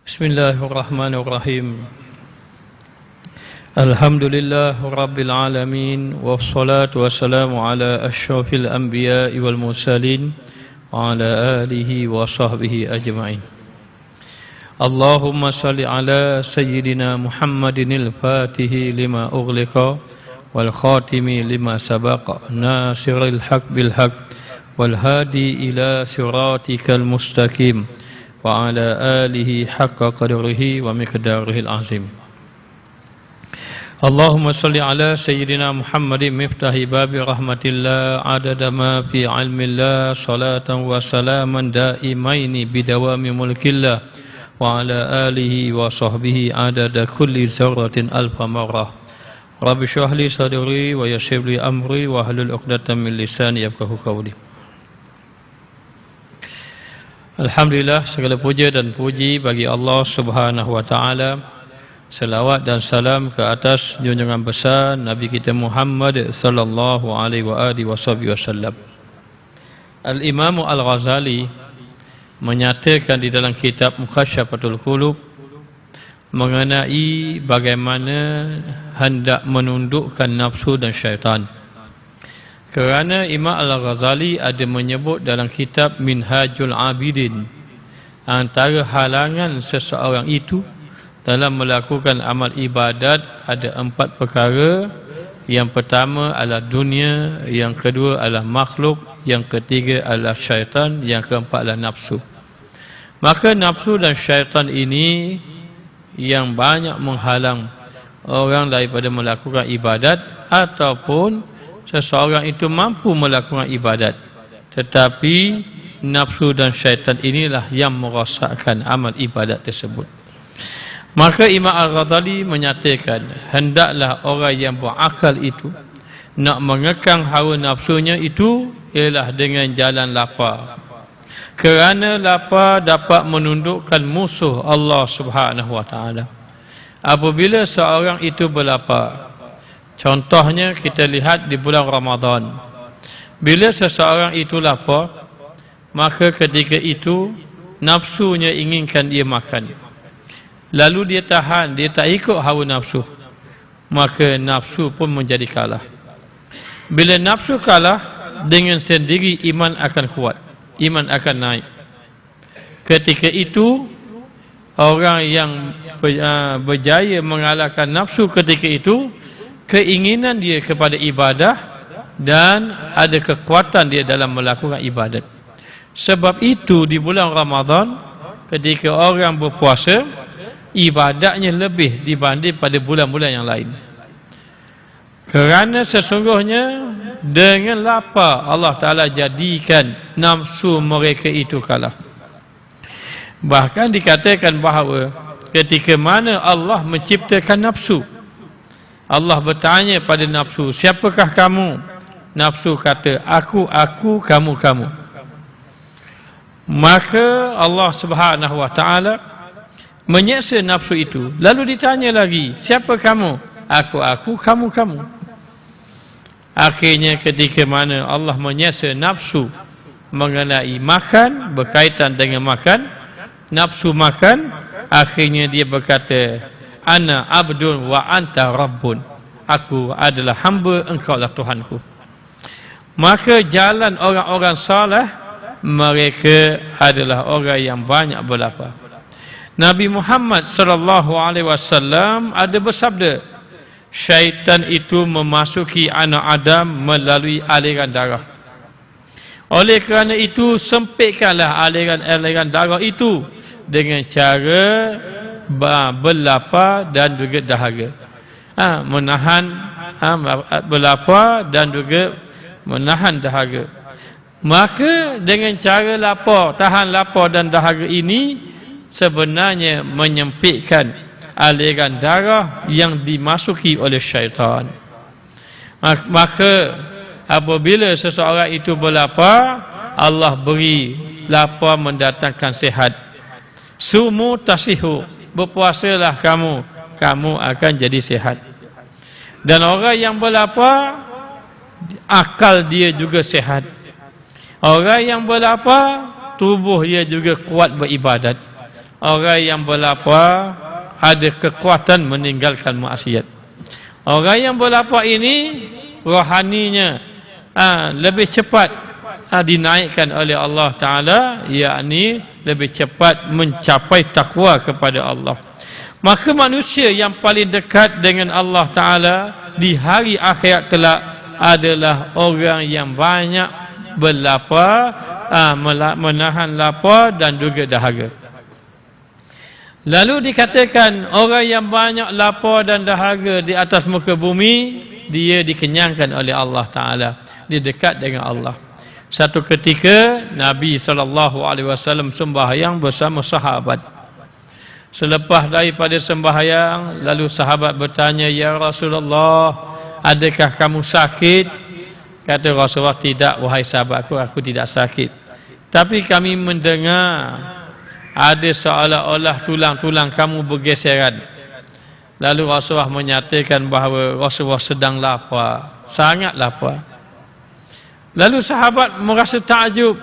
Bismillahirrahmanirrahim. Alhamdulillah Rabbil Alamin. Wassalatu wassalamu ala asyrafil anbiya'i wal mursalin wa ala alihi wa sahbihi ajma'in. Allahumma salli ala Sayyidina Muhammadinil Fatihi lima ughliqa wal khatimi lima sabaqa nasiril haq bil haq wal hadi ila siratikal mustaqim wa ala alihi haqqa qadrihi wa miqdarihil azim. Allahumma salli ala Sayyidina Muhammadin miftahi babi rahmatillah adada ma fi ilmillah salatan wa salaman daimaini bidawami mulkillah wa ala alihi wa sahbihi adada kulli zarratin alfa marrah. Rabbi shrah li sadri wa yassir li amri wa hlul 'uqdatam min lisani yafqahu qawli. Alhamdulillah, segala puja dan puji bagi Allah Subhanahu wa taala. Selawat dan salam ke atas junjungan besar Nabi kita Muhammad sallallahu alaihi wasallam. Al-Imam Al-Ghazali menyatakan di dalam kitab Mukhasyafatul Qulub mengenai bagaimana hendak menundukkan nafsu dan syaitan. Kerana Imam Al-Ghazali ada menyebut dalam kitab Minhajul Abidin, antara halangan seseorang itu dalam melakukan amal ibadat ada 4 perkara. Yang pertama adalah dunia, yang kedua adalah makhluk, yang ketiga adalah syaitan, yang keempat adalah nafsu. Maka nafsu dan syaitan ini yang banyak menghalang orang daripada melakukan ibadat, ataupun seseorang itu mampu melakukan ibadat, tetapi nafsu dan syaitan inilah yang merosakkan amal ibadat tersebut. Maka Imam Al-Ghazali menyatakan hendaklah orang yang berakal itu nak mengekang hawa nafsunya itu ialah dengan jalan lapar. Kerana lapar dapat menundukkan musuh Allah Subhanahu wa taala. Apabila seorang itu berlapar, contohnya kita lihat di bulan Ramadan, bila seseorang itu lapar, maka ketika itu nafsunya inginkan dia makan, lalu dia tahan, dia tak ikut hawa nafsu, maka nafsu pun menjadi kalah. Bila nafsu kalah, dengan sendiri iman akan kuat, iman akan naik. Ketika itu orang yang berjaya mengalahkan nafsu ketika itu, keinginan dia kepada ibadah dan ada kekuatan dia dalam melakukan ibadat. Sebab itu di bulan Ramadan ketika orang berpuasa, ibadatnya lebih dibanding pada bulan-bulan yang lain. Kerana sesungguhnya dengan lapar Allah Ta'ala jadikan nafsu mereka itu kalah. Bahkan dikatakan bahawa ketika mana Allah menciptakan nafsu, Allah bertanya pada nafsu, siapakah kamu? Nafsu kata, aku, kamu. Maka Allah Subhanahu wa taala menyeksa nafsu itu. Lalu ditanya lagi, siapa kamu? Aku, kamu. Akhirnya ketika mana Allah menyeksa nafsu mengenai makan, berkaitan dengan makan, nafsu makan, akhirnya dia berkata, Ana abdun wa anta rabbun. Aku adalah hamba, engkau adalah Tuhanku. Maka jalan orang-orang saleh, mereka adalah orang yang banyak berlapar. Nabi Muhammad sallallahu alaihi wasallam ada bersabda, syaitan itu memasuki anak Adam melalui aliran darah. Oleh kerana itu, sempitkanlah aliran darah itu dengan cara berlapar dan juga dahaga. Menahan berlapar dan juga menahan dahaga. Maka dengan cara tahan lapar dan dahaga ini sebenarnya menyempitkan aliran darah yang dimasuki oleh syaitan. Maka apabila seseorang itu berlapar, Allah beri lapar mendatangkan sihat. Sumu tasihu, berpuasalah kamu akan jadi sihat. Dan orang yang berlapar, akal dia juga sihat. Orang yang berlapar, tubuh dia juga kuat beribadat. Orang yang berlapar ada kekuatan meninggalkan maksiat. Orang yang berlapar ini rohaninya lebih cepat dinaikkan oleh Allah Ta'ala, yakni lebih cepat mencapai takwa kepada Allah. Maka manusia yang paling dekat dengan Allah Ta'ala di hari akhirat kelak adalah orang yang banyak berlapar, menahan lapar dan juga dahaga. Lalu dikatakan orang yang banyak lapar dan dahaga di atas muka bumi, dia dikenyangkan oleh Allah Ta'ala. Dia dekat dengan Allah. Satu ketika Nabi SAW sembahyang bersama sahabat. Selepas daripada sembahyang, lalu sahabat bertanya, "Ya Rasulullah, adakah kamu sakit?" Kata Rasulullah, "Tidak wahai sahabatku, aku tidak sakit. Tapi kami mendengar ada seolah-olah tulang-tulang kamu bergeseran." Lalu Rasulullah menyatakan bahawa Rasulullah sedang lapar, sangat lapar. Lalu sahabat merasa takjub.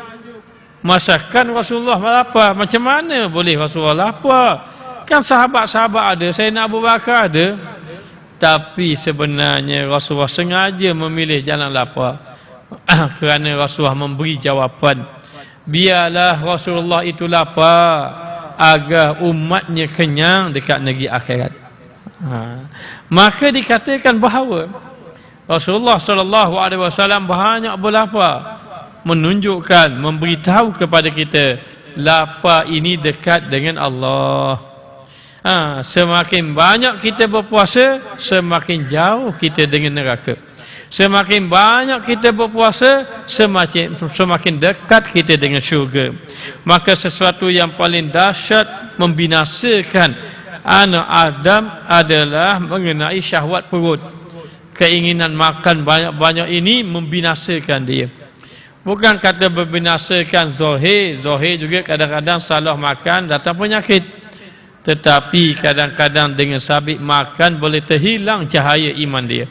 Masakan Rasulullah lapar, macam mana boleh Rasulullah lapar? Kan sahabat-sahabat ada, Sayyidina Abu Bakar ada. Tapi sebenarnya Rasulullah sengaja memilih jalan lapar kerana Rasulullah memberi jawapan, biarlah Rasulullah itu lapar agar umatnya kenyang dekat negeri akhirat. Maka dikatakan bahawa Rasulullah SAW banyak berlapar, menunjukkan, memberitahu kepada kita lapar ini dekat dengan Allah. Semakin banyak kita berpuasa, semakin jauh kita dengan neraka. Semakin banyak kita berpuasa, semakin dekat kita dengan syurga. Maka sesuatu yang paling dahsyat membinasakan anak Adam adalah mengenai syahwat perut. Keinginan makan banyak-banyak ini membinasakan dia. Bukan kata membinasakan zahir. Zahir juga kadang-kadang salah makan datang penyakit. Tetapi kadang-kadang dengan sabit makan boleh terhilang cahaya iman dia.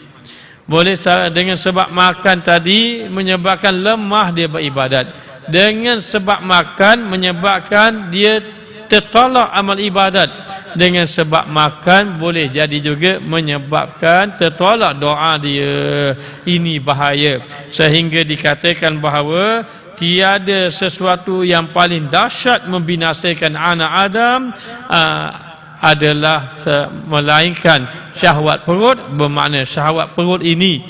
Boleh dengan sebab makan tadi menyebabkan lemah dia beribadat. Dengan sebab makan menyebabkan dia tertolak amal ibadat. Dengan sebab makan boleh jadi juga menyebabkan tertolak doa dia. Ini bahaya. Sehingga dikatakan bahawa tiada sesuatu yang paling dahsyat membinasakan anak Adam adalah melainkan syahwat perut. Bermakna syahwat perut ini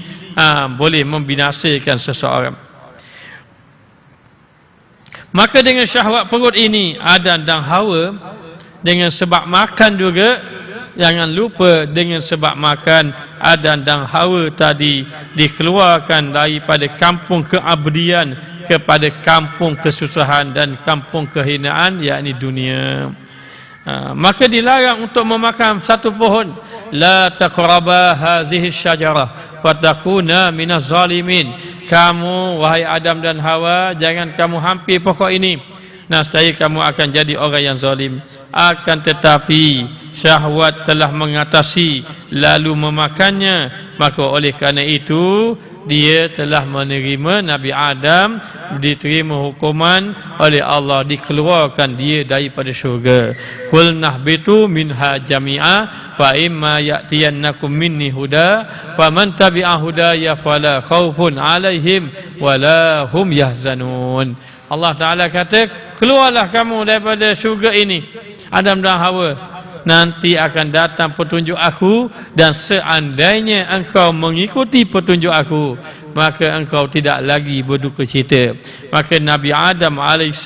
boleh membinasakan seseorang. Maka dengan syahwat perut ini, Adam dan Hawa, dengan sebab makan juga, jangan lupa dengan sebab makan Adam dan Hawa tadi dikeluarkan daripada kampung keabdian kepada kampung kesusahan dan kampung kehinaan, yakni dunia. Maka dilarang untuk memakan satu pohon. La taqraba hazihi syajarah fatakuna minaz zalimin. Kamu wahai Adam dan Hawa, jangan kamu hampir pokok ini, nescaya kamu akan jadi orang yang zalim. Akan tetapi syahwat telah mengatasi lalu memakannya, maka oleh kerana itu dia telah menerima Nabi Adam, diterima hukuman oleh Allah, dikeluarkan dia daripada syurga. Qul nahbitu minha jami'a fa imma ya'tiyannakum minni huda faman tabi'a hudaya fala khaufun 'alaihim wala hum yahzanun. Allah Ta'ala kata, keluarlah kamu daripada syurga ini, Adam dan Hawa. Nanti akan datang petunjuk aku, dan seandainya engkau mengikuti petunjuk aku, maka engkau tidak lagi berduka cita. Maka Nabi Adam AS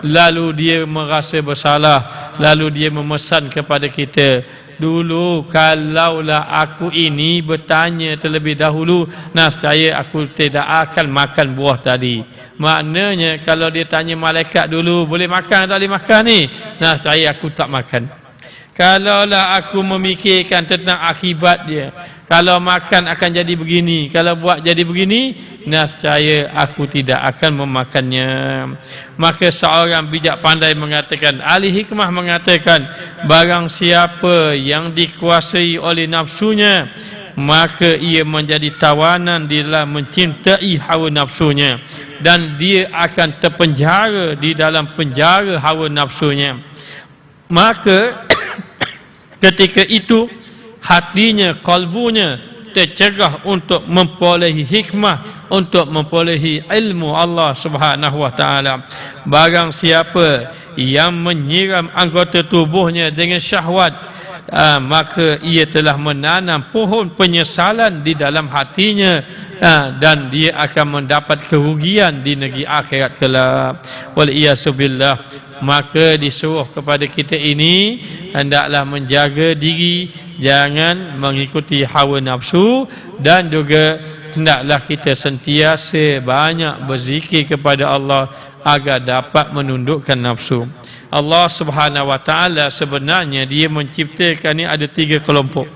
lalu dia merasa bersalah, lalu dia memesan kepada kita, dulu kalaulah aku ini bertanya terlebih dahulu, nescaya aku tidak akan makan buah tadi. Maknanya kalau dia tanya malaikat dulu, boleh makan tak boleh makan ni, nescaya aku tak makan. Kalaulah aku memikirkan tentang akibat dia, kalau makan akan jadi begini, kalau buat jadi begini, nescaya aku tidak akan memakannya. Maka seorang bijak pandai mengatakan, ahli hikmah mengatakan, barang siapa yang dikuasai oleh nafsunya, maka ia menjadi tawanan di dalam mencintai hawa nafsunya, dan dia akan terpenjara di dalam penjara hawa nafsunya. maka ketika itu hatinya, kalbunya tercerah untuk memperolehi hikmah, untuk memperolehi ilmu Allah Subhanahu wa taala. Barang siapa yang menyiram anggota tubuhnya dengan syahwat, maka ia telah menanam pohon penyesalan di dalam hatinya, dan dia akan mendapat kerugian di negeri akhirat kelak. Wal iyasubillah. Maka disuruh kepada kita ini hendaklah menjaga diri, jangan mengikuti hawa nafsu, dan juga hendaklah kita sentiasa banyak berzikir kepada Allah agar dapat menundukkan nafsu. Allah Subhanahu wa taala sebenarnya dia menciptakan ni ada 3 kelompok.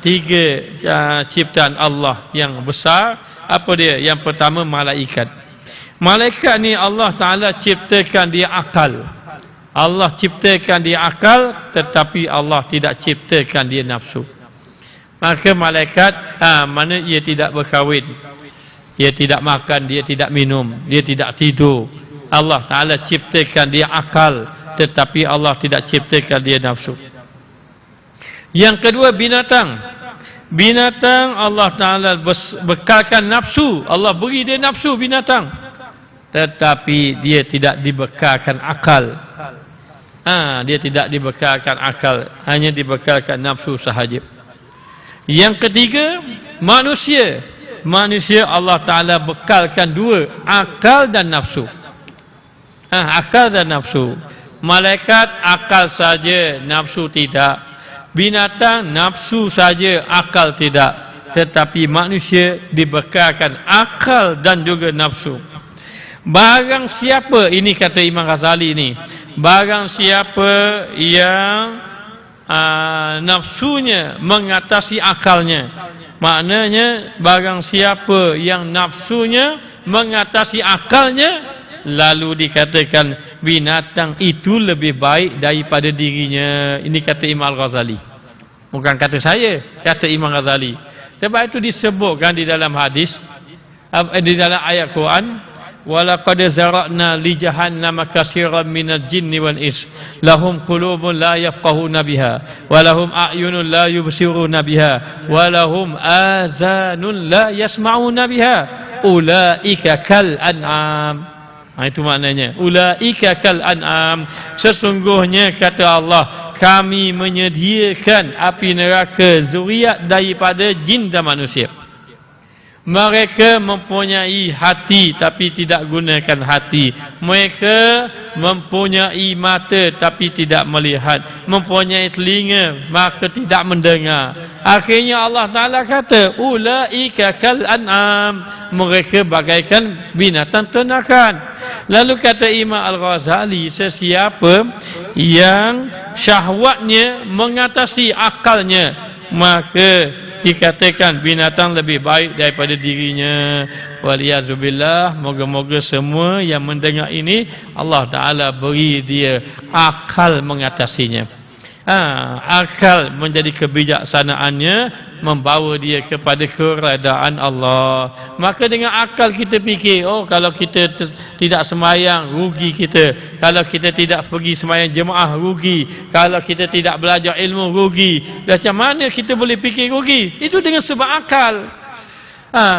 Tiga ciptaan Allah yang besar. Apa dia? Yang pertama malaikat. Malaikat ni Allah Ta'ala ciptakan dia akal. Allah ciptakan dia akal, tetapi Allah tidak ciptakan dia nafsu. Maka malaikat, mana ia tidak berkahwin, dia tidak makan, dia tidak minum, dia tidak tidur. Allah Ta'ala ciptakan dia akal, tetapi Allah tidak ciptakan dia nafsu. Yang kedua binatang. Binatang Allah Ta'ala bekalkan nafsu. Allah beri dia nafsu binatang, tetapi dia tidak dibekalkan akal. Dia tidak dibekalkan akal, hanya dibekalkan nafsu sahaja. Yang ketiga manusia. Manusia Allah Ta'ala bekalkan 2, akal dan nafsu. Akal dan nafsu. Malaikat akal saja, nafsu tidak. Binatang nafsu saja, akal tidak. Tetapi manusia dibekalkan akal dan juga nafsu. Barang siapa, ini kata Imam Ghazali ni, barang siapa yang nafsunya mengatasi akalnya, maknanya barang siapa yang nafsunya mengatasi akalnya, lalu dikatakan binatang itu lebih baik daripada dirinya. Ini kata Imam Ghazali, bukan kata saya, kata Imam Ghazali. Sebab itu disebutkan di dalam hadis, di dalam ayat Quran, walaqad zara'na li jahannama katsiran minal jinni wal ins lahum qulubun la yafqahuna biha wa lahum a'yunun la yubsiruna biha wa lahum azanun la yasma'una biha ulaika kal an'am. Itu maknanya, ulaika kal an'am. Sesungguhnya kata Allah, kami menyediakan api neraka zuriat daripada jin dan manusia. Mereka mempunyai hati tapi tidak gunakan hati. Mereka mempunyai mata tapi tidak melihat. Mempunyai telinga maka tidak mendengar. Akhirnya Allah Ta'ala kata, ulaika kal an'am. Mereka bagaikan binatang ternakan. Lalu kata Imam Al-Ghazali, sesiapa yang syahwatnya mengatasi akalnya, maka dikatakan binatang lebih baik daripada dirinya. Waliyazubillah. Moga-moga semua yang mendengar ini Allah Ta'ala beri dia akal mengatasinya. Akal menjadi kebijaksanaannya, membawa dia kepada keredaan Allah. Maka dengan akal kita fikir, kalau kita tidak sembahyang, rugi kita. Kalau kita tidak pergi sembahyang jemaah, rugi. Kalau kita tidak belajar ilmu, rugi. Macam mana kita boleh fikir rugi? Itu dengan sebab akal.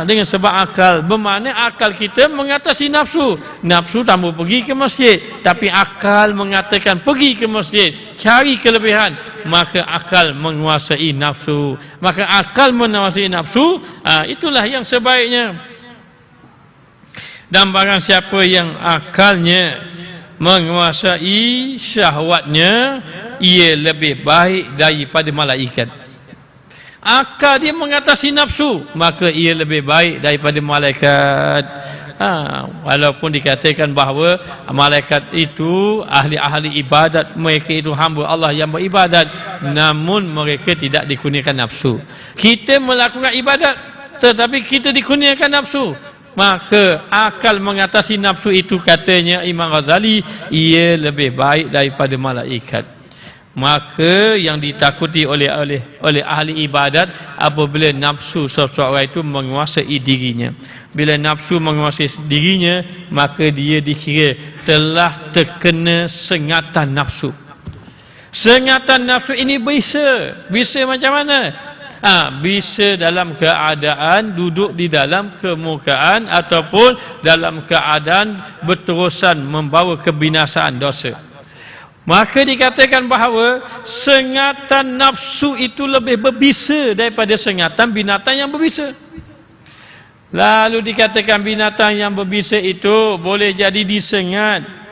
Dengan sebab akal, bermakna akal kita mengatasi nafsu. Nafsu tak mau pergi ke masjid, tapi akal mengatakan pergi ke masjid, cari kelebihan. Maka akal menguasai nafsu. Maka akal menguasai nafsu, itulah yang sebaiknya. Dan barang siapa yang akalnya menguasai syahwatnya, ia lebih baik daripada malaikat. Akal dia mengatasi nafsu, maka ia lebih baik daripada malaikat. Walaupun dikatakan bahawa malaikat itu ahli-ahli ibadat, mereka itu hamba Allah yang beribadat, namun mereka tidak dikurniakan nafsu. Kita melakukan ibadat tetapi kita dikurniakan nafsu, maka akal mengatasi nafsu itu, katanya Imam Ghazali, ia lebih baik daripada malaikat. Maka yang ditakuti oleh ahli ibadat apabila nafsu seseorang itu menguasai dirinya. Bila nafsu menguasai dirinya, maka dia dikira telah terkena sengatan nafsu. Sengatan nafsu ini bisa. Bisa macam mana? Bisa dalam keadaan duduk di dalam kemukaan ataupun dalam keadaan berterusan membawa kebinasaan dosa. Maka dikatakan bahawa sengatan nafsu itu lebih berbisa daripada sengatan binatang yang berbisa. Lalu dikatakan binatang yang berbisa itu boleh jadi disengat.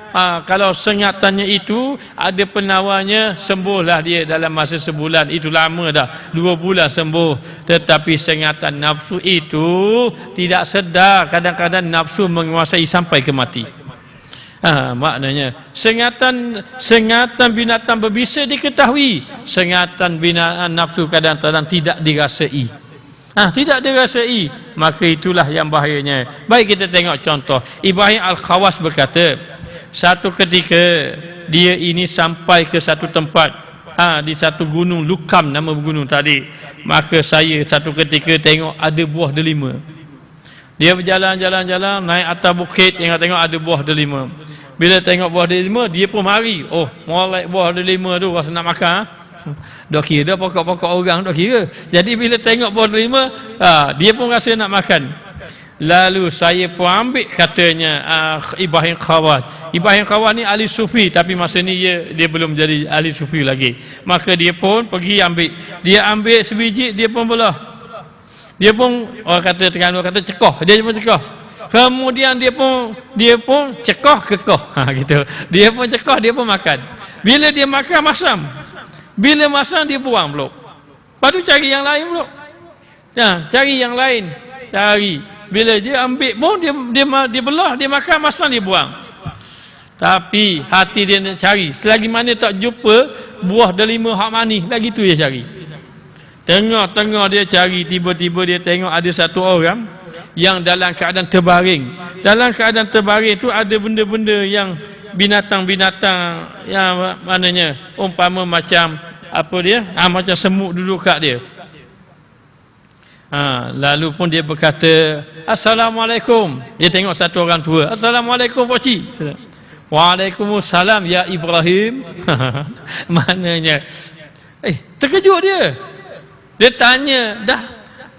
Kalau sengatannya itu ada penawarnya, sembuhlah dia dalam masa sebulan. Itu lama dah, 2 bulan sembuh. Tetapi sengatan nafsu itu tidak sedar. Kadang-kadang nafsu menguasai sampai ke mati. Maknanya sengatan binatang berbisa diketahui, sengatan binatang nafsu kadang-kadang tidak dirasai. Tidak dirasai, maka itulah yang bahayanya. Baik, kita tengok contoh. Ibrahim Al-Khawas berkata, satu ketika dia ini sampai ke satu tempat, di satu gunung, Lukam nama gunung tadi. Maka saya satu ketika tengok ada buah delima. Dia berjalan-jalan naik atas bukit, tengok ada buah delima. Bila tengok buah delima, dia pun mari. Oh, molek buah delima tu rasa nak makan. Dok kira dah pokok-pokok orang, dok kira. Jadi bila tengok buah delima, dia pun rasa nak makan. Lalu saya pun ambil, katanya Ibrahim Khawas. Ibrahim Khawas ni ahli sufi, tapi masa ni dia belum jadi ahli sufi lagi. Maka dia pun pergi ambil. Dia ambil sebiji, dia pun belah. Dia pun, orang kata Terengganu kata cekoh, dia pun cekoh. Kemudian dia pun cekoh kekoh. Gitu. Dia pun cekoh, dia pun makan. Bila dia makan, masam. Bila masam, dia buang pula. Lepas tu cari yang lain pula. Cari yang lain. Cari. Bila dia ambil pun, dia belah, dia makan, masam, dia buang. Tapi hati dia nak cari. Selagi mana tak jumpa buah delima hak manis, lagi tu dia cari. Tengah-tengah dia cari, tiba-tiba dia tengok ada satu orang yang dalam keadaan terbaring. Dalam keadaan terbaring tu ada benda-benda yang binatang-binatang yang maknanya umpama macam apa dia? Macam semut duduk kat dia. Lalu pun dia berkata, Assalamualaikum. Dia tengok satu orang tua. Assalamualaikum Pak Cik. Waalaikumsalam ya Ibrahim. Maknanya terkejut dia. Dia tanya, dah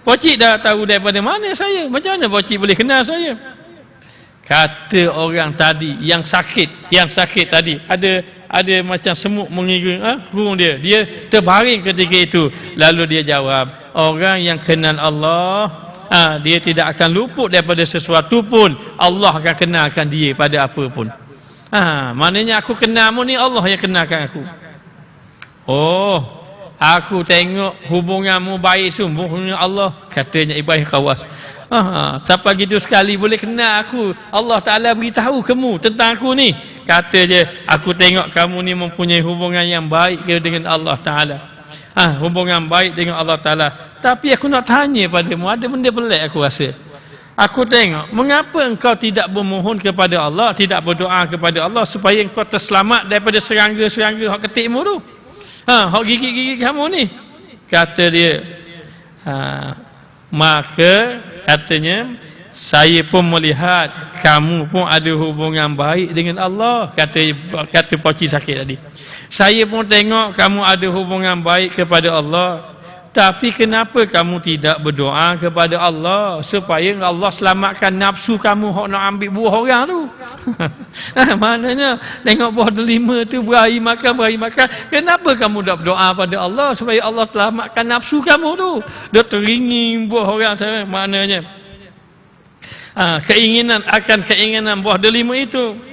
Pak Cik dah tahu daripada mana saya? Macam mana Pak Cik boleh kenal saya? Kata orang tadi yang sakit tadi, ada macam semut mengiring kurung dia. Dia terbaring ketika itu. Lalu dia jawab, orang yang kenal Allah, dia tidak akan luput daripada sesuatu pun. Allah akan kenalkan dia pada apa pun. Maknanya aku kenalmu ni, Allah yang kenalkan aku. Oh, aku tengok hubunganmu baik sungguh dengan Allah, katanya Ibrahim Khawas. Siapa gitu sekali boleh kenal aku? Allah Ta'ala beritahu kamu tentang aku ni. Kata je, aku tengok kamu ni mempunyai hubungan yang baik dengan Allah Ta'ala. Hubungan baik dengan Allah Ta'ala. Tapi aku nak tanya padamu, ada benda pelik aku rasa. Aku tengok, mengapa engkau tidak bermohon kepada Allah, tidak berdoa kepada Allah supaya engkau terselamat daripada serangga-serangga hak ketikmu tu? Hak gigi-gigi kamu ni. Kata dia, maka katanya, saya pun melihat kamu pun ada hubungan baik dengan Allah. Kata Poci sakit tadi. Saya pun tengok kamu ada hubungan baik kepada Allah. Tapi kenapa kamu tidak berdoa kepada Allah supaya Allah selamatkan nafsu kamu hok nak ambil buah orang tu? Maknanya tengok buah delima tu berahi makan. Kenapa kamu tak berdoa pada Allah supaya Allah selamatkan nafsu kamu tu? Dia teringin buah orang saya. Maknanya keinginan buah delima itu.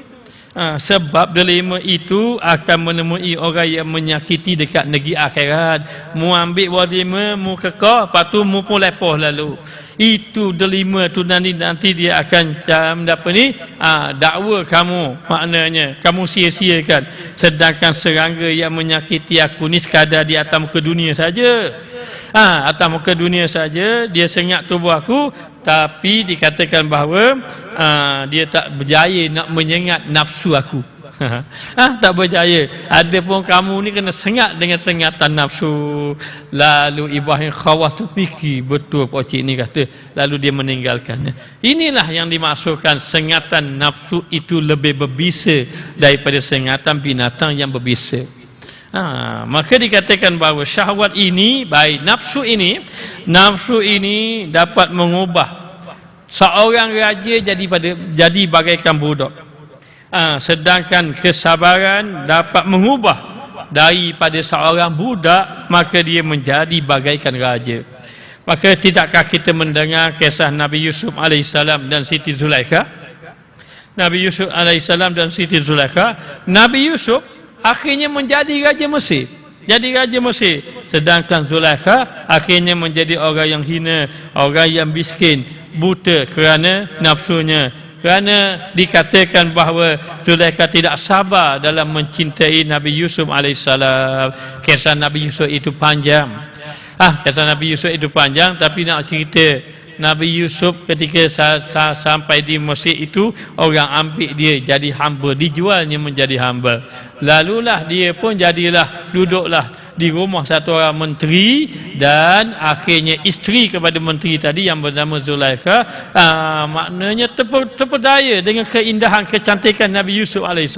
Sebab delima itu akan menemui orang yang menyakiti dekat negeri akhirat. Mu ambil buah delima, mu kekal, lepas tu mu pun lepoh lalu. Itu delima tu nanti dia akan mendapat ni dakwa kamu. Maknanya kamu sia-siakan. Sedangkan serangga yang menyakiti aku ni sekadar di atas muka dunia saja. Atas muka dunia saja dia sengat tubuh aku, tapi dikatakan bahawa dia tak berjaya nak menyengat nafsu aku. Tak berjaya. Adapun kamu ni kena sengat dengan sengatan nafsu. Lalu Ibrahim Khawas tu fikir betul Pak Cik ni kata, lalu dia meninggalkannya. Inilah yang dimaksudkan sengatan nafsu itu lebih berbisa daripada sengatan binatang yang berbisa. Maka dikatakan bahawa syahwat ini, baik nafsu ini dapat mengubah seorang raja jadi bagaikan budak. Sedangkan kesabaran dapat mengubah daripada seorang budak, maka dia menjadi bagaikan raja. Maka tidakkah kita mendengar kisah Nabi Yusuf AS dan Siti Zulaikha? Nabi Yusuf AS dan Siti Zulaikha, Nabi Yusuf akhirnya menjadi Raja Mesir. Jadi Raja Mesir. Sedangkan Zulaikha akhirnya menjadi orang yang hina, orang yang miskin, buta kerana nafsunya. Kerana dikatakan bahawa Zulaikha tidak sabar dalam mencintai Nabi Yusuf AS. Kisah Nabi Yusuf itu panjang. Kisah Nabi Yusuf itu panjang, tapi nak cerita Nabi Yusuf ketika sampai di Mesir itu, orang ambil dia jadi hamba, dijualnya menjadi hamba. Lalulah dia pun duduklah di rumah satu orang menteri, dan akhirnya isteri kepada menteri tadi yang bernama Zulaikha, maknanya terpedaya dengan keindahan, kecantikan Nabi Yusuf AS.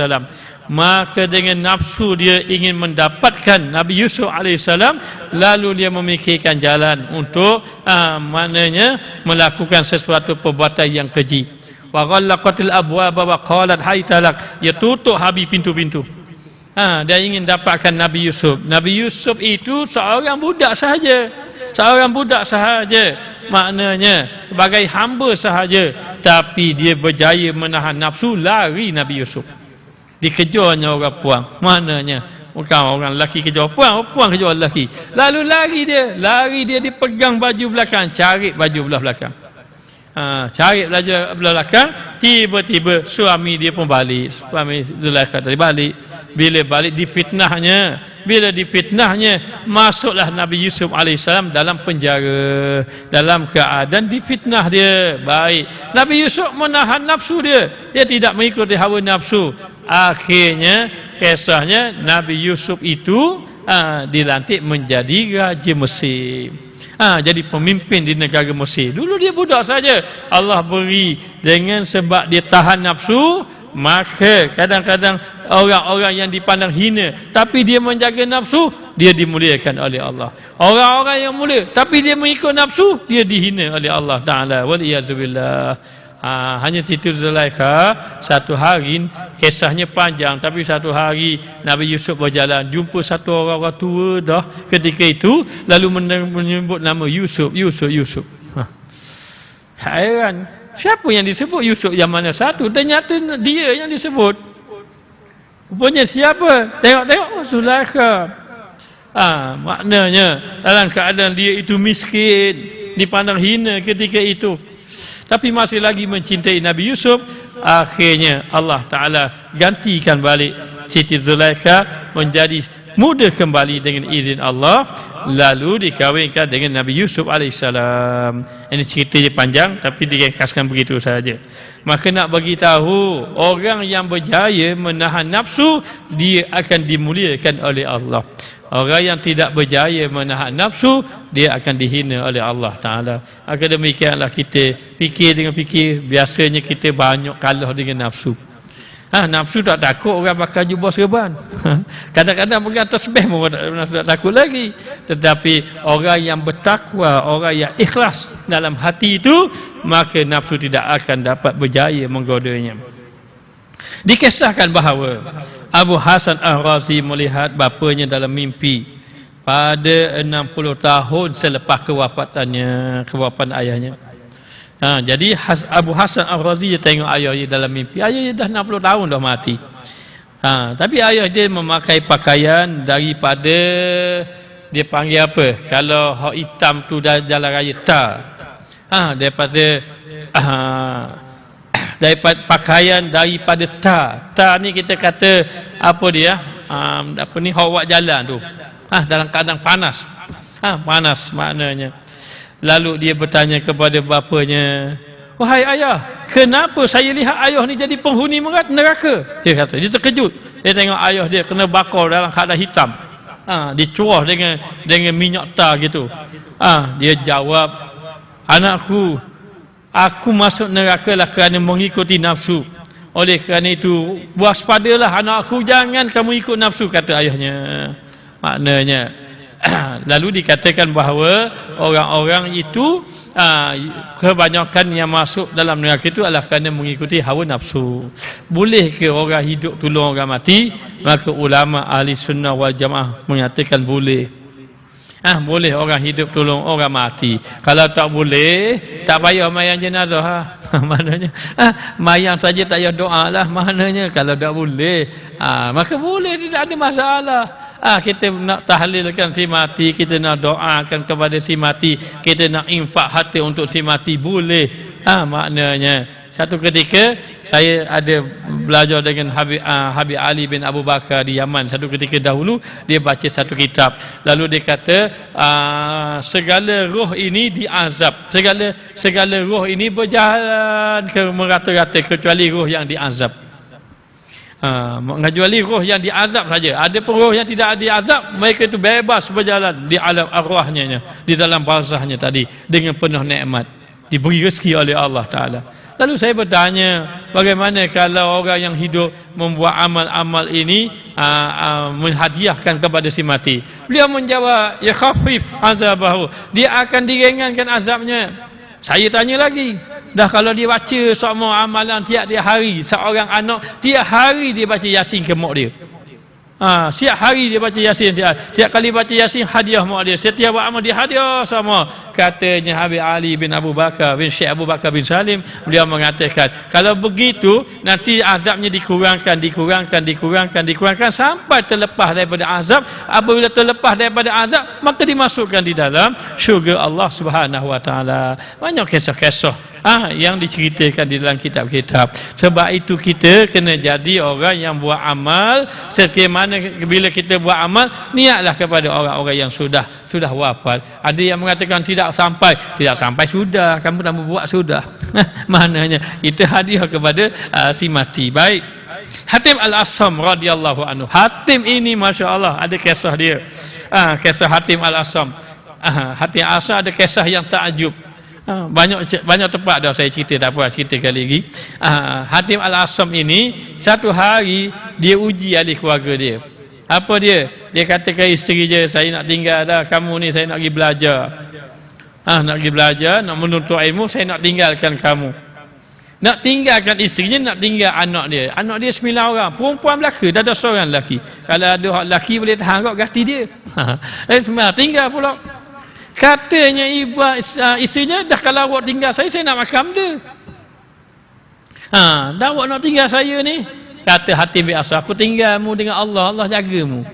Maka dengan nafsu dia ingin mendapatkan Nabi Yusuf AS, lalu dia memikirkan jalan untuk maknanya melakukan sesuatu perbuatan yang keji. Wa ghallaqatil abwaba wa qalat haytalak, dia tutup habis pintu-pintu. Dia ingin dapatkan Nabi Yusuf. Nabi Yusuf itu seorang budak sahaja, maknanya sebagai hamba sahaja, tapi dia berjaya menahan nafsu, lari Nabi Yusuf. Dikejarnya orang puang. Maknanya bukan orang lelaki kejar puang, puang kejar lelaki. Lalu lari dia dipegang baju belakang, cari baju belah belakang. Cari baju belah belakang, tiba-tiba suami dia pun balik. Suami Zulaikha tadi balik. Bila balik Bila difitnahnya, masuklah Nabi Yusuf AS dalam penjara, dalam keadaan difitnah dia. Baik, Nabi Yusuf menahan nafsu dia tidak mengikuti hawa nafsu. Akhirnya kisahnya Nabi Yusuf itu dilantik menjadi Raja Mesir. Jadi pemimpin di negara Mesir. Dulu dia budak saja, Allah beri dengan sebab dia tahan nafsu. Maka kadang-kadang orang-orang yang dipandang hina, tapi dia menjaga nafsu, dia dimuliakan oleh Allah. Orang-orang yang mulia, tapi dia mengikut nafsu, dia dihina oleh Allah Ta'ala. Waliyazubillah. Hanya Siti Zulaikha, satu hari, kisahnya panjang, tapi satu hari Nabi Yusuf berjalan, jumpa satu orang tua dah ketika itu, lalu menyebut nama Yusuf. Hairan, siapa yang disebut Yusuf yang mana satu? Ternyata dia yang disebut. Rupanya siapa? Tengok Zulaikha. Maknanya dalam keadaan dia itu miskin, dipandang hina ketika itu, tapi masih lagi mencintai Nabi Yusuf. Akhirnya Allah Ta'ala gantikan balik Siti Zulaikha menjadi muda kembali dengan izin Allah, lalu dikawinkan dengan Nabi Yusuf AS. Ini ceritanya panjang, tapi diringkaskan begitu saja. Maka nak bagi tahu, orang yang berjaya menahan nafsu, dia akan dimuliakan oleh Allah. Orang yang tidak berjaya menahan nafsu, dia akan dihina oleh Allah Ta'ala. Maka demikianlah kita fikir dengan fikir. Biasanya kita banyak kalah dengan nafsu. Nafsu tak takut orang bakal jubah serban. Kadang-kadang pegang tasbih pun tak takut lagi. Tetapi orang yang bertakwa, orang yang ikhlas dalam hati itu, maka nafsu tidak akan dapat berjaya menggodanya. Dikisahkan bahawa Abu Hasan Ar-Razi melihat bapanya dalam mimpi pada 60 tahun selepas kewafatan ayahnya. Jadi Abu Hasan Ar-Razi dia tengok ayahnya dalam mimpi. Ayahnya dah 60 tahun dah mati. Tapi ayah dia memakai pakaian daripada, dia panggil apa? Kalau hak hitam tu dah jalan raya tar. Daripada pakaian daripada tar. Tar ni kita kata apa dia? Apa ni, hawak jalan tu. Dalam keadaan panas. Panas maknanya. Lalu dia bertanya kepada bapanya, "Wahai ayah, kenapa saya lihat ayah ni jadi penghuni neraka?" Dia kata, dia terkejut. Dia tengok ayah dia kena bakar dalam keadaan hitam. Dicuah dengan minyak tar gitu. Dia jawab, "Anakku, aku masuk neraka lah kerana mengikuti nafsu. Oleh kerana itu, waspadalah anakku, jangan kamu ikut nafsu, kata ayahnya. Maknanya, lalu dikatakan bahawa orang-orang itu kebanyakan yang masuk dalam neraka itu adalah kerana mengikuti hawa nafsu. Boleh ke orang hidup tolong orang mati? Maka ulama ahli sunnah wal jamaah menyatakan boleh. Boleh orang hidup tolong orang mati. Kalau tak boleh, tak payah mayang jenazah. Maknanya mayang saja tak payah doa lah. Maknanya kalau tak boleh, maka boleh, tidak ada masalah. Kita nak tahlilkan si mati, kita nak doakan kepada si mati, kita nak infak hati untuk si mati, boleh. Maknanya satu ketika saya ada belajar dengan Habib Ali bin Abu Bakar di Yaman. Satu ketika dahulu dia baca satu kitab, lalu dia kata segala roh ini diazab, segala roh ini berjalan ke merata-rata kecuali roh yang diazab. Kecuali roh yang diazab saja. Ada pun roh yang tidak diazab, mereka itu bebas berjalan di alam arwahnya, di dalam barzahnya tadi dengan penuh nikmat, diberi rezeki oleh Allah Ta'ala. Lalu saya bertanya, bagaimana kalau orang yang hidup membuat amal-amal ini menghadiahkan kepada si mati? Beliau menjawab, ya khafif azabahu, dia akan diringankan azabnya. Saya tanya lagi, dah kalau dia baca semua amalan tiap-tiap hari, seorang anak tiap hari dia baca Yasin ke mak dia. Setiap hari dia baca Yasin, tiap kali baca Yasin hadiah mak dia, setiap buat amal dia hadiah sama. Katanya Habib Ali bin Abu Bakar bin Syekh Abu Bakar bin Salim, beliau mengatakan kalau begitu nanti azabnya dikurangkan sampai terlepas daripada azab. Apabila terlepas daripada azab, maka dimasukkan di dalam syurga Allah Subhanahu wa taala. Banyak kisah-kisah yang diceritakan di dalam kitab-kitab. Sebab itu kita kena jadi orang yang buat amal. Sekiranya bila kita buat amal, niatlah kepada orang-orang yang sudah wafat. Ada yang mengatakan tidak sampai sudah, kamu tak buat sudah. Maknanya kita hadiah kepada si mati. Baik, Hatim Al-Asam radhiyallahu anhu. Hatim ini masya-Allah ada kisah dia. Kisah Hatim Al-Asam. Hatim Al-Asam ada kisah yang takjub. Banyak tempat dah saya cerita, tak apa cerita kali lagi. Hatim Al-Asam ini satu hari dia uji ahli keluarga dia. Apa dia? Dia kata ke isteri dia, saya nak tinggal dah, kamu ni saya nak pergi belajar. Nak pergi belajar, nak menuntut ilmu, saya nak tinggalkan kamu. Nak tinggalkan isterinya, nak tinggal anak dia. Anak dia 9 orang, perempuan belaka, dah ada seorang lelaki. Kalau ada orang lelaki boleh tahan rok ganti dia. Tinggal pula. Katanya isterinya, dah kalau awak tinggal saya nak makam dia. Dah awak nak tinggal saya ni. Kata Hatim bin Asam, aku tinggalmu dengan Allah, Allah jagamu.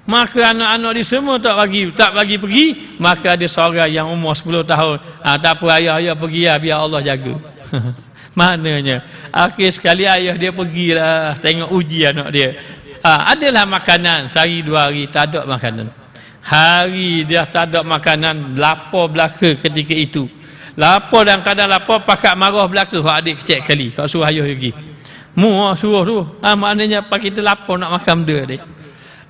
Maka anak-anak dia semua tak bagi pergi. Maka ada seorang yang umur 10 tahun, tak apa ayah pergi lah, biar Allah jaga. Maknanya akhir sekali ayah dia pergilah tengok uji anak dia. Adalah makanan, sehari 2 hari tak ada makanan. Hari dia tak ada makanan, lapar belaka ketika itu. Lapar dan kadang lapar pakat marah belaka hak adik kecil kali, hak suruh ayah pergi. Suruh tu. Maknanya pak kita lapar nak makan dia ni.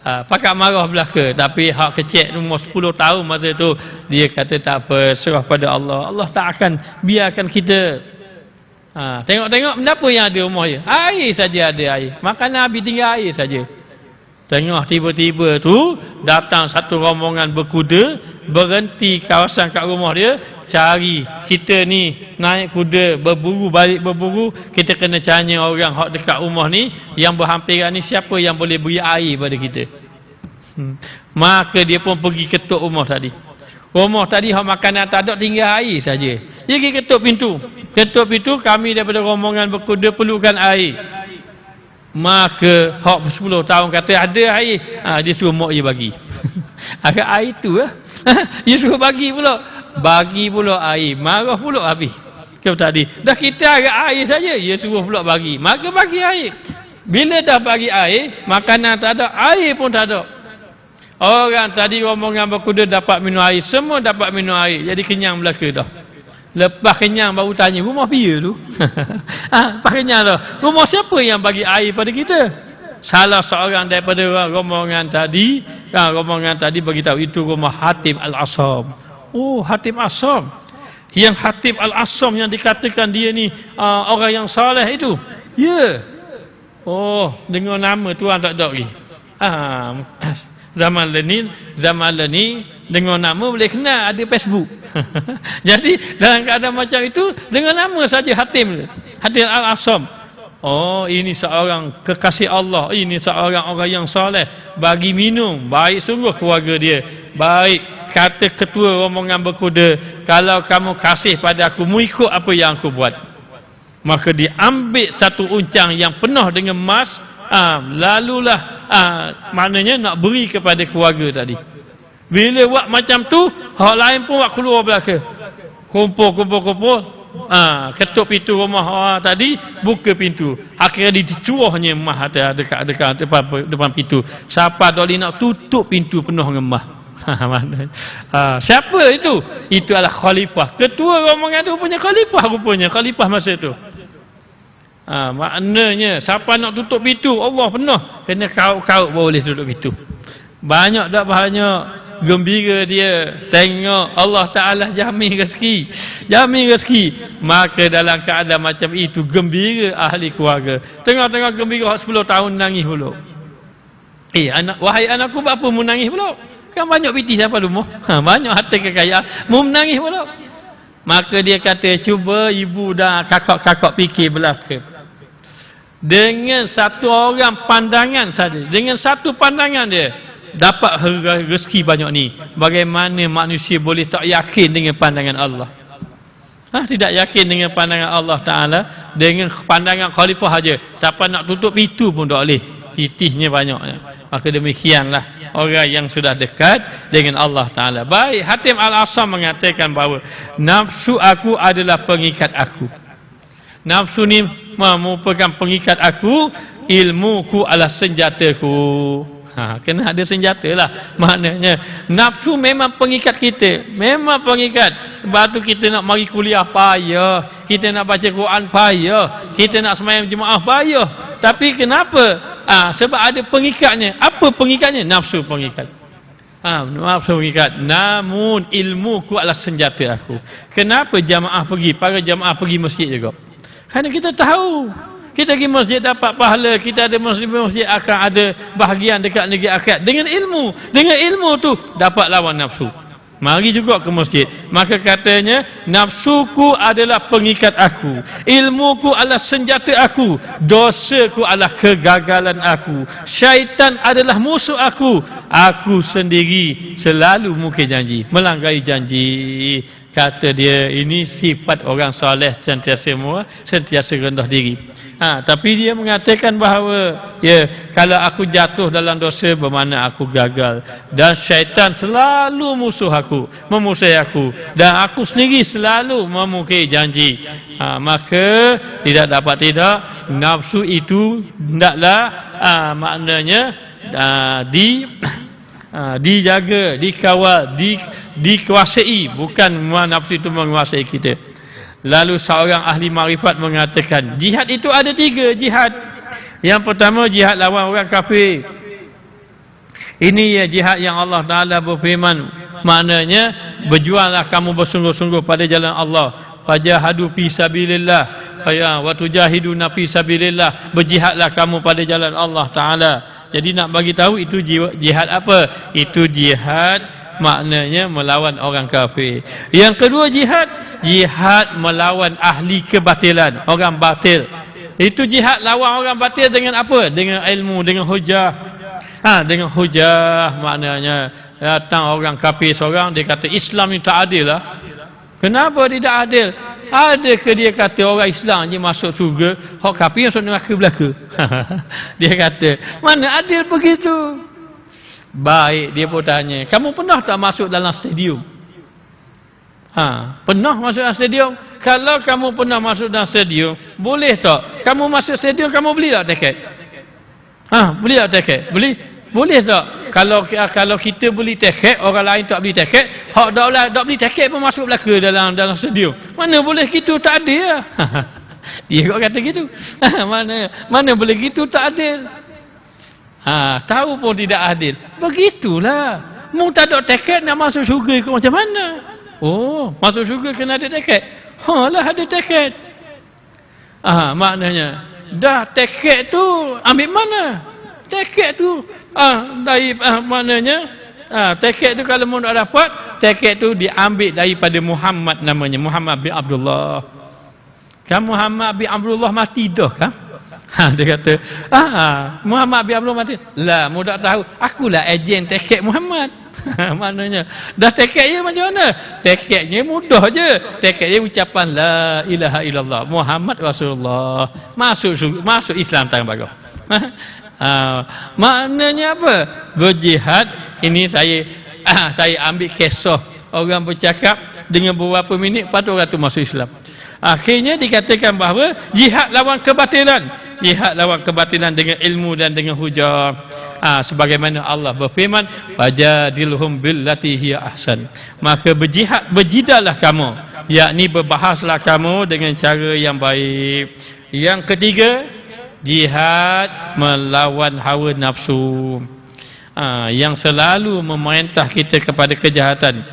Pakat marah belaka. Tapi hak kecil umur 10 tahun masa tu, dia kata tak apa, serah pada Allah. Allah tak akan biarkan kita. Tengok-tengok kenapa yang ada rumah dia. Air saja ada air. Makanan habis tinggal air saja. Tengok tiba-tiba tu datang satu rombongan berkuda, berhenti kawasan kat rumah dia, cari. Kita ni naik kuda balik berburu, kita kena tanya orang hak dekat rumah ni yang berhampiran ni, siapa yang boleh beri air pada kita. Maka dia pun pergi ketuk rumah tadi. Rumah tadi hak makanan tak ada, tinggal air saja. Dia pergi ketuk pintu. Ketuk pintu, kami daripada rombongan berkuda perlukan air. Maka hak 10 tahun kata ada air. Dia suruh mak dia bagi. Agak air tu dia suruh bagi pula. Bagi pula air. Marah pula habis. Kau tadi dah kita agak air saja, dia suruh pula bagi. Maka bagi air. Bila dah bagi air, makanan tak ada, air pun tak ada. Orang tadi rombongan berkuda dapat minum air, semua dapat minum air. Jadi kenyang belaka dah. Lepas kenyang baru tanya, rumah pia tu? Lepas kenyang dah, rumah siapa yang bagi air pada kita? Salah seorang daripada rombongan tadi beritahu itu rumah Hatim Al-Asam. Oh, Hatim Asam. Yang Hatib Al-Assam yang dikatakan dia ni orang yang saleh itu. Ya. Oh, dengar nama tuan tak tahu lagi. Zaman ni dengar nama boleh kenal, ada Facebook. Jadi dalam keadaan macam itu, dengar nama saja Hatib Al-Assam. Oh, ini seorang kekasih Allah, ini seorang orang yang soleh, bagi minum, baik sungguh keluarga dia. Baik, kata ketua rombongan berkuda, kalau kamu kasih pada aku, mu ikut apa yang aku buat. Maka diambil satu uncang yang penuh dengan emas, lalulah maknanya nak beri kepada keluarga tadi. Bila buat macam tu, hak lain pun buat keluar belaka. Kumpul, ketuk pintu rumah orang tadi, buka pintu. Akhirnya dicuahnya emas dekat depan pintu. Siapa doli nak tutup pintu penuh dengan emas. Siapa itu? Itu adalah khalifah. Ketua rombongan tu punya khalifah rupanya, khalifah masa itu. Maknanya siapa nak tutup pintu, Allah penuh, kena kaut-kaut boleh tutup pintu. Banyak tak banyak gembira dia tengok Allah Ta'ala jamin rezeki. Maka dalam keadaan macam itu, gembira ahli keluarga. Tengah-tengah gembira 10 tahun nangis pula. Wahai anakku, apa mu nangis pula? Kan banyak piti siapa rumah, banyak harta kekayaan, mu menangis pula. Maka dia kata, cuba ibu dan kakak-kakak fikir belaka. Dengan satu orang pandangan saja, dengan satu pandangan dia dapat rezeki banyak ni. Bagaimana manusia boleh tak yakin dengan pandangan Allah? Tidak yakin dengan pandangan Allah Ta'ala. Dengan pandangan khalifah saja, siapa nak tutup pintu pun tak boleh. Titihnya banyak. Maka demikianlah orang yang sudah dekat dengan Allah Ta'ala. Baik, Hatib Al-Assam mengatakan bahawa nafsu aku adalah pengikat aku. Nafsu ni merupakan pengikat aku, ilmuku adalah senjataku. Kena ada senjata lah. Maknanya nafsu memang pengikat kita, memang pengikat. Sebab tu kita nak mari kuliah payah, kita nak baca Quran payah, kita nak sembahyang jemaah payah. Tapi kenapa? Sebab ada pengikatnya. Apa pengikatnya? Nafsu pengikat. Nafsu pengikat. Namun ilmuku adalah senjata aku. Kenapa para jamaah pergi masjid juga? Kerana kita tahu, kita pergi masjid dapat pahala, kita ada masjid akan ada bahagian dekat negeri akhirat. Dengan ilmu tu dapat lawan nafsu. Mari juga ke masjid. Maka katanya, nafsuku adalah pengikat aku, ilmuku adalah senjata aku, dosaku adalah kegagalan aku, syaitan adalah musuh aku sendiri selalu mungkir janji, melanggar janji. Kata dia, ini sifat orang soleh, sentiasa rendah diri. Tapi dia mengatakan bahawa kalau aku jatuh dalam dosa, bermakna aku gagal, dan syaitan selalu memusuhi aku, dan aku sendiri selalu memungkir janji. Maka tidak nafsu itu hendaklah maknanya dijaga, dikawal, dikuasai, bukan nafsu itu menguasai kita. Lalu seorang ahli makrifat mengatakan, jihad itu ada 3 jihad. Yang pertama, jihad lawan orang kafir. Ini jihad yang Allah Ta'ala berfirman, maknanya berjuanglah kamu bersungguh-sungguh pada jalan Allah. Fajahadu fi sabilillah wa tujahiduna fi sabilillah. Berjihadlah kamu pada jalan Allah Ta'ala. Jadi nak bagi tahu itu jihad apa? Itu jihad maknanya melawan orang kafir. Yang kedua, jihad melawan ahli kebatilan, orang batil. Itu jihad lawan orang batil dengan apa? Dengan ilmu, dengan hujah. Dengan hujah maknanya datang orang kafir seorang, dia kata Islam itu tak adil lah. Kenapa tidak adil? Adakah dia kata orang Islam je masuk surga, hak kafir masuk neraka belaka? Dia kata, mana adil begitu? Baik, dia pun tanya, kamu pernah tak masuk dalam stadium? Pernah masuk dalam stadium? Kalau kamu pernah masuk dalam stadium, boleh tak kamu masuk stadium, kamu beli tak tiket? Beli tak tiket? Boleh tak? Kalau kita beli tiket, orang lain tak beli tiket, hak tak beli tiket pun masuk belaka dalam stadium. Mana boleh gitu, tak adil. Dia kata gitu. Mana boleh gitu, tak adil. Tahu pun tidak adil. Begitulah. Mu tak ada tiket nak masuk syurga ke macam mana? Oh, masuk syurga kena ada tiket. Lah ada tiket. Maknanya dah tiket tu ambil mana? Tiket tu dari maknanya tiket tu kalau mau nak dapat, tiket tu diambil daripada Muhammad namanya, Muhammad bin Abdullah. Kan Muhammad bin Abdullah mati dah kan? Dia kata, Muhammad bin Abdullah mati. Lah, mu tak tahu. Akulah ejen tiket Muhammad. Maknanya, dah tiket je macam mana? Tiketnya mudah je. Tiketnya ucapan La ilaha illallah Muhammad Rasulullah. Masuk Islam tangan bagus. Maknanya apa? Berjihad. Ini saya ambil kisah orang bercakap dengan beberapa minit, lepas tu orang tu masuk Islam. Akhirnya dikatakan bahawa jihad lawan kebatilan. Jihad lawan kebatilan dengan ilmu dan dengan hujah. Sebagaimana Allah berfirman, "Wajadilhum billati hiya ahsan." Maka berjidallah kamu, yakni berbahaslah kamu dengan cara yang baik. Yang ketiga, jihad melawan hawa nafsu. Yang selalu memerintah kita kepada kejahatan.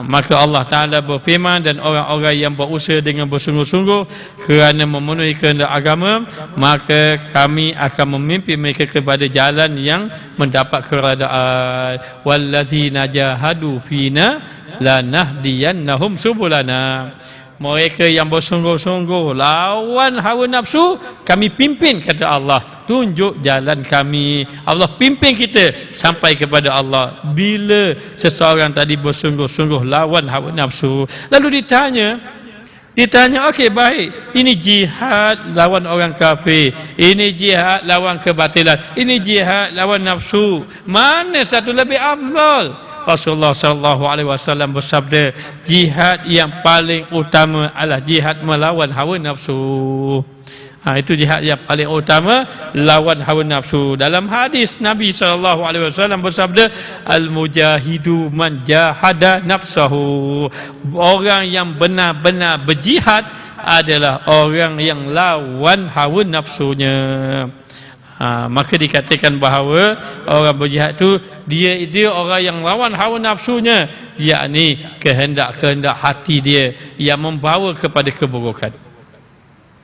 Maka Allah Ta'ala berfirman, dan orang-orang yang berusaha dengan bersungguh-sungguh kerana memenuhi kehendak agama, maka kami akan memimpin mereka kepada jalan yang mendapat keredaan. Wallazina jahadu fina lanahdiyannahum subulana. Mereka yang bersungguh-sungguh lawan hawa nafsu, kami pimpin, kata Allah. Tunjuk jalan kami. Allah pimpin kita sampai kepada Allah. Bila seseorang tadi bersungguh-sungguh lawan hawa nafsu. Lalu ditanya, okey baik, ini jihad lawan orang kafir, ini jihad lawan kebatilan, ini jihad lawan nafsu. Mana satu lebih afdal? Rasulullah sallallahu alaihi wasallam bersabda, jihad yang paling utama adalah jihad melawan hawa nafsu. Itu jihad yang paling utama, lawan hawa nafsu. Dalam hadis Nabi sallallahu alaihi wasallam bersabda, al-mujahidu man jahada nafsahu. Orang yang benar-benar berjihad adalah orang yang lawan hawa nafsunya. Maka dikatakan bahawa orang berjihad tu dia orang yang lawan hawa nafsunya, yakni kehendak-kehendak hati dia yang membawa kepada keburukan.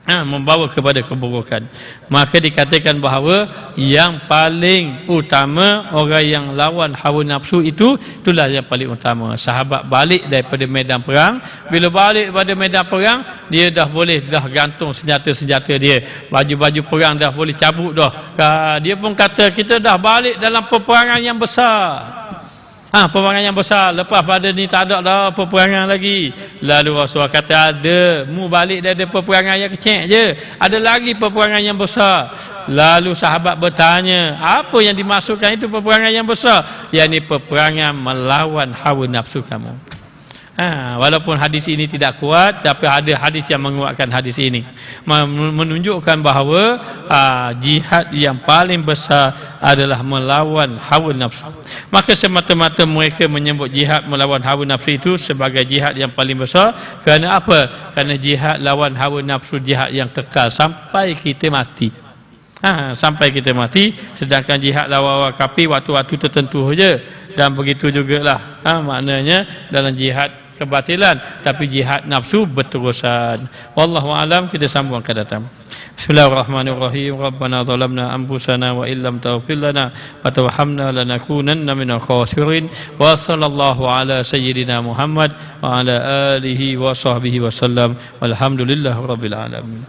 Membawa kepada keburukan. Maka dikatakan bahawa yang paling utama orang yang lawan hawa nafsu itulah yang paling utama. Sahabat balik daripada medan perang, bila balik daripada medan perang, dia dah gantung senjata-senjata dia, baju-baju perang dah boleh cabut dah. Dia pun kata, kita dah balik dalam peperangan yang besar. Peperangan yang besar. Lepas pada ni tak ada dah peperangan lagi. Lalu Rasulullah kata, ada. Mu balik dari peperangan yang kecil je. Ada lagi peperangan yang besar. Lalu sahabat bertanya, apa yang dimasukkan itu peperangan yang besar? Yang ini peperangan melawan hawa nafsu kamu. Walaupun hadis ini tidak kuat, tapi ada hadis yang menguatkan hadis ini, menunjukkan bahawa jihad yang paling besar adalah melawan hawa nafsu. Maka semata-mata mereka menyebut jihad melawan hawa nafsu itu sebagai jihad yang paling besar. Kerana apa? Kerana jihad lawan hawa nafsu jihad yang kekal sampai kita mati. Sampai kita mati. Sedangkan jihad lawan orang kafir waktu-waktu tertentu saja. Dan begitu jugalah maknanya dalam jihad kebatilan, tapi jihad nafsu berterusan. Wallahu alam. Kita sambung akan datang. Bismillahirrahmanirrahim. Rabbana zalamna anfusana wa illam taghfir lana wa tarhamna lanakunanna minal khasirin. Wa sallallahu ala sayyidina Muhammad wa ala alihi wa sahbihi wasallam. Walhamdulillahirabbil alamin.